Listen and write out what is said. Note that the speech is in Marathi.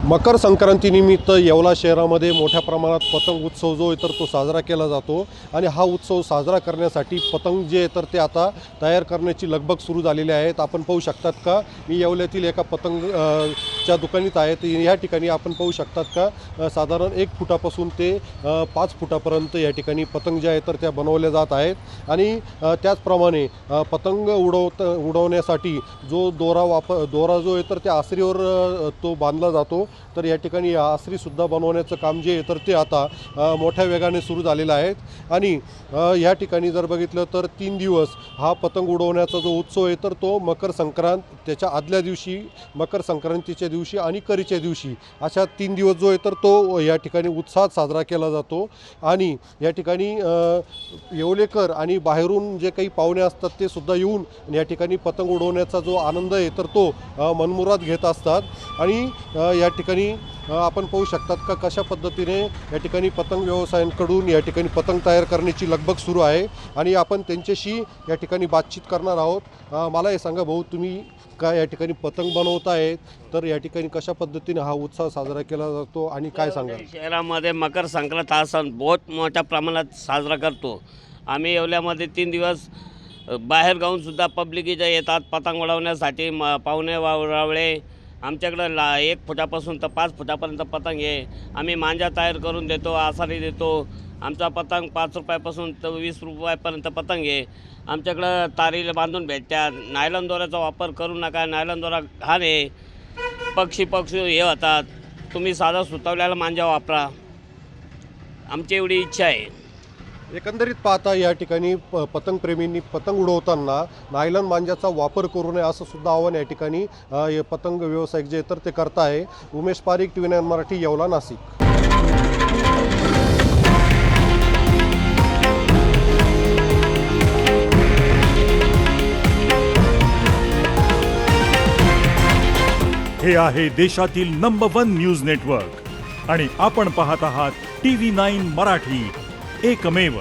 मकर संक्रांतीनिमित्त येवला शहरामध्ये मोठ्या प्रमाणात पतंग उत्सव जो आहे तर तो साजरा केला जातो आणि हा उत्सव साजरा करण्यासाठी पतंग जे आहे तर ते आता तयार करण्याची लगबग सुरू झालेली आहे। आपण पाहू शकतात का मी येवल्यातील एका पतंग च्या दुकानात आहे। तर या ठिकाणी आपण पाहू शकतात का साधारण 1 फुटापासून ते 5 फुटापर्यंत या ठिकाणी पतंग जे आहे तर त्या बनवल्या जात आहेत आणि त्याचप्रमाणे पतंग उडवण्यासाठी जो दोरा जो आहे तर त्या आसरीवर तो बांधला जातो। तर या ठिकाणी आसरी सुद्धा बनवण्याचं काम जे आहे तर ते आता मोठ्या वेगाने सुरू झालेलं आहे आणि या ठिकाणी जर बघितलं तर 3 दिवस हा पतंग उडवण्याचा जो उत्सव आहे तर तो मकर संक्रांत त्याच्या आदल्या दिवशी मकर संक्रांतीच्या दिवशी आणि करीच्या दिवशी अशा 3 दिवस जो आहे तर तो या ठिकाणी उत्साहात साजरा केला जातो। आणि या ठिकाणी येवलेकर आणि बाहेरून जे काही पाहुणे असतात ते सुद्धा येऊन या ठिकाणी पतंग उडवण्याचा जो आनंद आहे तर तो मनमुराद घेत असतात। आणि या ठिकाणी आपण पाहू शकतात का कशा पद्धतीने या ठिकाणी पतंग व्यवसायांकडून या ठिकाणी पतंग तयार करण्याची लगबग सुरू आहे आणि आपण त्यांच्याशी या ठिकाणी बातचीत करणार आहोत। मला हे सांगा भाऊ, तुम्ही काय या ठिकाणी पतंग बनवताय तर या ठिकाणी कशा पद्धतीने हा उत्सव साजरा केला जातो आणि काय सांगाल? शहरामध्ये मकर संक्रांत हा सण बहुत मोठ्या प्रमाणात साजरा करतो। आम्ही येवल्यामध्ये 3 दिवस बाहेर गाऊन सुद्धा पब्लिक इथे येतात पतंग उडवण्यासाठी। पाहुणे वावळे आमच्याकडं 1 फुटापासून तर 5 फुटापर्यंत पतंग आहे। आम्ही मांजा तयार करून देतो, आसारी देतो। आमचा पतंग 5 रुपयापासून तर 20 रुपयापर्यंत पतंग आहे। आमच्याकडं तारीला बांधून भेटतात। नायलॉन दोऱ्याचा वापर करू नका, नायलॉन दोरा घाण आहे, पक्षी हे होतात। तुम्ही साधा सुतवलेला मांजा वापरा, आमची एवढी इच्छा आहे। एकंदरीत पाहता या ठिकाणी पतंग प्रेमींनी पतंग उडवताना नायलॉन मांजाचा वापर करू नये असं सुद्धा आव्हान या ठिकाणी पतंग व्यावसायिक जे तर ते करत आहे। उमेश पारिक, TV9 मराठी, येवला, नाशिक। हे आहे देशातील नंबर 1 न्यूज नेटवर्क आणि आपण पाहत आहात TV9 मराठी, एकमेव।